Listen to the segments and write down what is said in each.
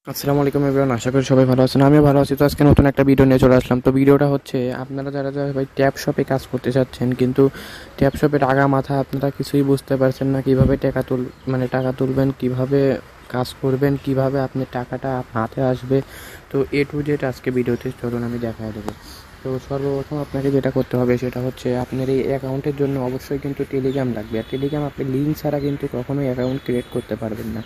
আসসালামু আলাইকুম এভরিওয়ান, আশা করি সবাই ভালো আছেন। আমিও ভালো আছি। তো আজকে নতুন একটা ভিডিও নিয়ে চলে আসলাম। তো ভিডিওটা হচ্ছে আপনারা যারা যারা ভাই ট্যাপ শপে কাজ করতে চাচ্ছেন, কিন্তু ট্যাপ শপের আগা মাথা আপনারা কিছুই বুঝতে পারছেন না, কীভাবে টাকা তুলবেন, কিভাবে কাজ করবেন, কিভাবে আপনি টাকাটা হাতে আসবে। তো এ টু জেড আজকে ভিডিওতে চলুন আমি দেখায় দেবো। তো সর্বপ্রথম আপনাকে যেটা করতে হবে সেটা হচ্ছে আপনার এই অ্যাকাউন্টের জন্য অবশ্যই কিন্তু টেলিগ্রাম লাগবে। আর টেলিগ্রাম আপনি লিঙ্ক ছাড়া কিন্তু কখনোই অ্যাকাউন্ট ক্রিয়েট করতে পারবেন না।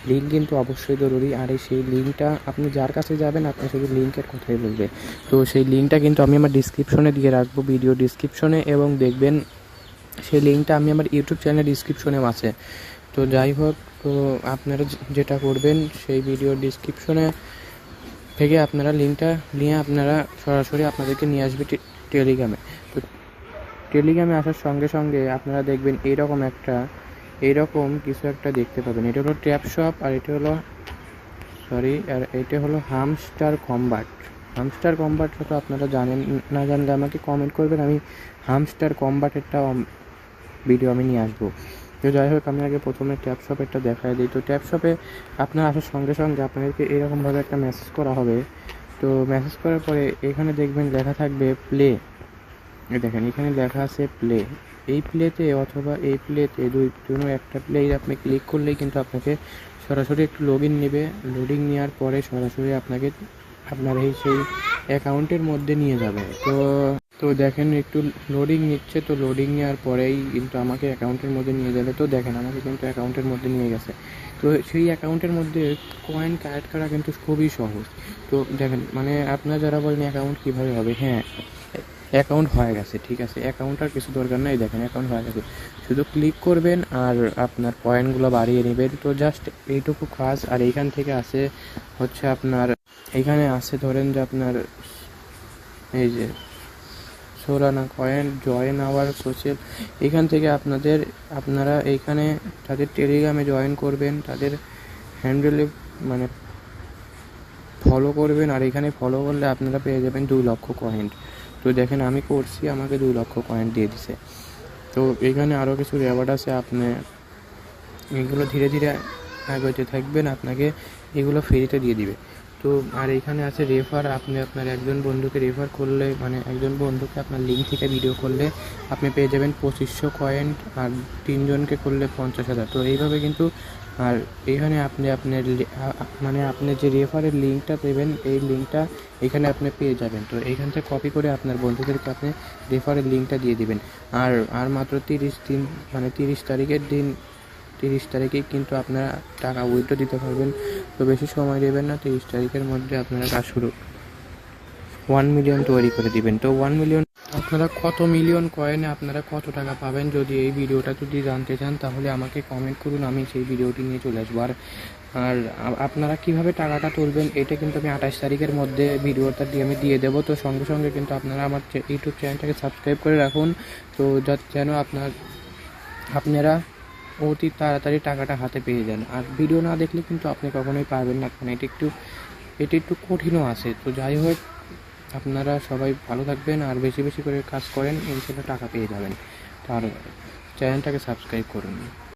লিঙ্ক কিন্তু অবশ্যই জরুরি। আর সেই লিঙ্কটা আপনি যার কাছে যাবেন আপনি শুধু লিঙ্কের কথাই বলবে। তো সেই লিঙ্কটা কিন্তু আমি আমার ডিসক্রিপশনে দিয়ে রাখবো, ভিডিও ডিসক্রিপশনে, এবং দেখবেন সেই লিঙ্কটা আমি আমার ইউটিউব চ্যানেল ডিসক্রিপশনেও আছে। তো যাই হোক, তো আপনারা যেটা করবেন সেই ভিডিও ডিসক্রিপশনে থেকে আপনারা লিঙ্কটা নিয়ে আপনারা সরাসরি আপনাদেরকে নিয়ে আসবে টেলিগ্রামে। তো টেলিগ্রামে আসার সঙ্গে সঙ্গে আপনারা দেখবেন এইরকম কিছু একটা দেখতে পাবেন। এটা হলো ট্যাপ শপ, আর এটা হলো হামস্টার কম্বাট। হামস্টার কম্বাটটা তো আপনারা জানেন, না জানলে আমাকে কমেন্ট করবেন, আমি হামস্টার কম্বাটেরটা ভিডিও আমি নিয়ে আসবো। তো যাই হোক, আমি আগে প্রথমে ট্যাপ শপেরটা দেখাই দিই। তো ট্যাপ শপে আপনার আসার সঙ্গে সঙ্গে আপনাদেরকে এরকমভাবে একটা মেসেজ করা হবে। তো মেসেজ করার পরে এখানে দেখবেন লেখা থাকবে প্লে। দেখেন এখানে লেখা আছে প্লে। এই প্লেতে অথবা এই প্লেতে দুটো একটা প্লে আপনি ক্লিক করলেই কিন্তু আপনাকে সরাসরি একটু নেবে। লোডিং নেওয়ার পরে সরাসরি আপনাকে আপনার সেই অ্যাকাউন্টের মধ্যে নিয়ে যাবে। তো তো দেখেন একটু লোডিং নিচ্ছে। তো লোডিং নেওয়ার পরেই কিন্তু আমাকে অ্যাকাউন্টের মধ্যে নিয়ে যাবে। তো দেখেন আমাকে কিন্তু অ্যাকাউন্টের মধ্যে নিয়ে গেছে। তো সেই অ্যাকাউন্টের মধ্যে কয়েন কালেক্ট করা কিন্তু খুবই সহজ। তো দেখেন, মানে আপনারা যারা বলেন অ্যাকাউন্ট কীভাবে হবে, হ্যাঁ, অ্যাকাউন্ট হয়ে গেছে, ঠিক আছে, অ্যাকাউন্ট আর কিছু দরকার নাই। দেখেন অ্যাকাউন্ট হয়ে গেছে, শুধু ক্লিক করবেন আর আপনার পয়েন্টগুলো বাড়িয়ে নেবেন। তো জাস্ট এইটুকু কাজ। আর এইখান থেকে আসে হচ্ছে আপনার, এইখানে আছে ধরেন যে আপনার এই যে Solana coin, join our social. এখান থেকে আপনারা এইখানে তাদের টেলিগ্রামে জয়েন করবেন, তাদের হ্যান্ডেলে মানে ফলো করবেন। আর এখানে ফলো করলে আপনারা পেয়ে যাবেন 2 লক্ষ কয়েন। তো দেখেন আমি করছি, আমাকে 2 লক্ষ কয়েন দিয়ে দিছে। তো এখানে আরও কিছু রেওয়ার্ড আছে, আপনি এগুলো ধীরে ধীরে এগোতে থাকবেন, আপনাকে এগুলো ফ্রিতে দিয়ে দিবে। তো আর এখানে আছে রেফার। আপনি আপনার একজন বন্ধুকে রেফার করলে, মানে একজন বন্ধুকে আপনার লিঙ্ক থেকে ভিডিও করলে আপনি পেয়ে যাবেন 2500 কয়েন, আর 3 জনকে করলে 50,000। তো এইভাবে কিন্তু। আর এইখানে আপনি আপনি যে রেফারের লিঙ্কটা দেবেন, এই লিঙ্কটা এখানে আপনি পেয়ে যাবেন। তো এইখান থেকে কপি করে আপনার বন্ধুদেরকে আপনি রেফারের লিঙ্কটা দিয়ে দিবেন। আর মাত্র 30 তারিখেই কিন্তু আপনারা টাকা উইথড্র দিতে পারবেন। তো বেশি সময় দেবেন না, 30 তারিখের মধ্যে আপনারা কাজ শুরু 1 মিলিয়ন তৈরি করে দিবেন। তো 1 মিলিয়ন আপনারা কত মিলিয়ন কয়েনে আপনারা কত টাকা পাবেন, যদি এই ভিডিওটা যদি জানতে চান তাহলে আমাকে কমেন্ট করুন, আমি সেই ভিডিওটি নিয়ে চলে আসবো। আর আপনারা কীভাবে টাকাটা তুলবেন এটা কিন্তু আমি 28 তারিখের মধ্যে ভিডিওটা আমি দিয়ে দেবো। তো সঙ্গে সঙ্গে কিন্তু আপনারা আমার ইউটিউব চ্যানেলটাকে সাবস্ক্রাইব করে রাখুন। তো যেন আপনারা অতি তাড়াতাড়ি টাকাটা হাতে পেয়ে যান। আর ভিডিও না দেখলে কিন্তু আপনি কখনোই পারবেন না, কারণ এটি একটু কঠিনও আছে। তো যাই হোক, আপনারা সবাই ভালো থাকবেন আর বেশি বেশি করে কাজ করেন, ইনশাল্লাহ টাকা পেয়ে যাবেন। আর চ্যানেলটাকে সাবস্ক্রাইব করুন।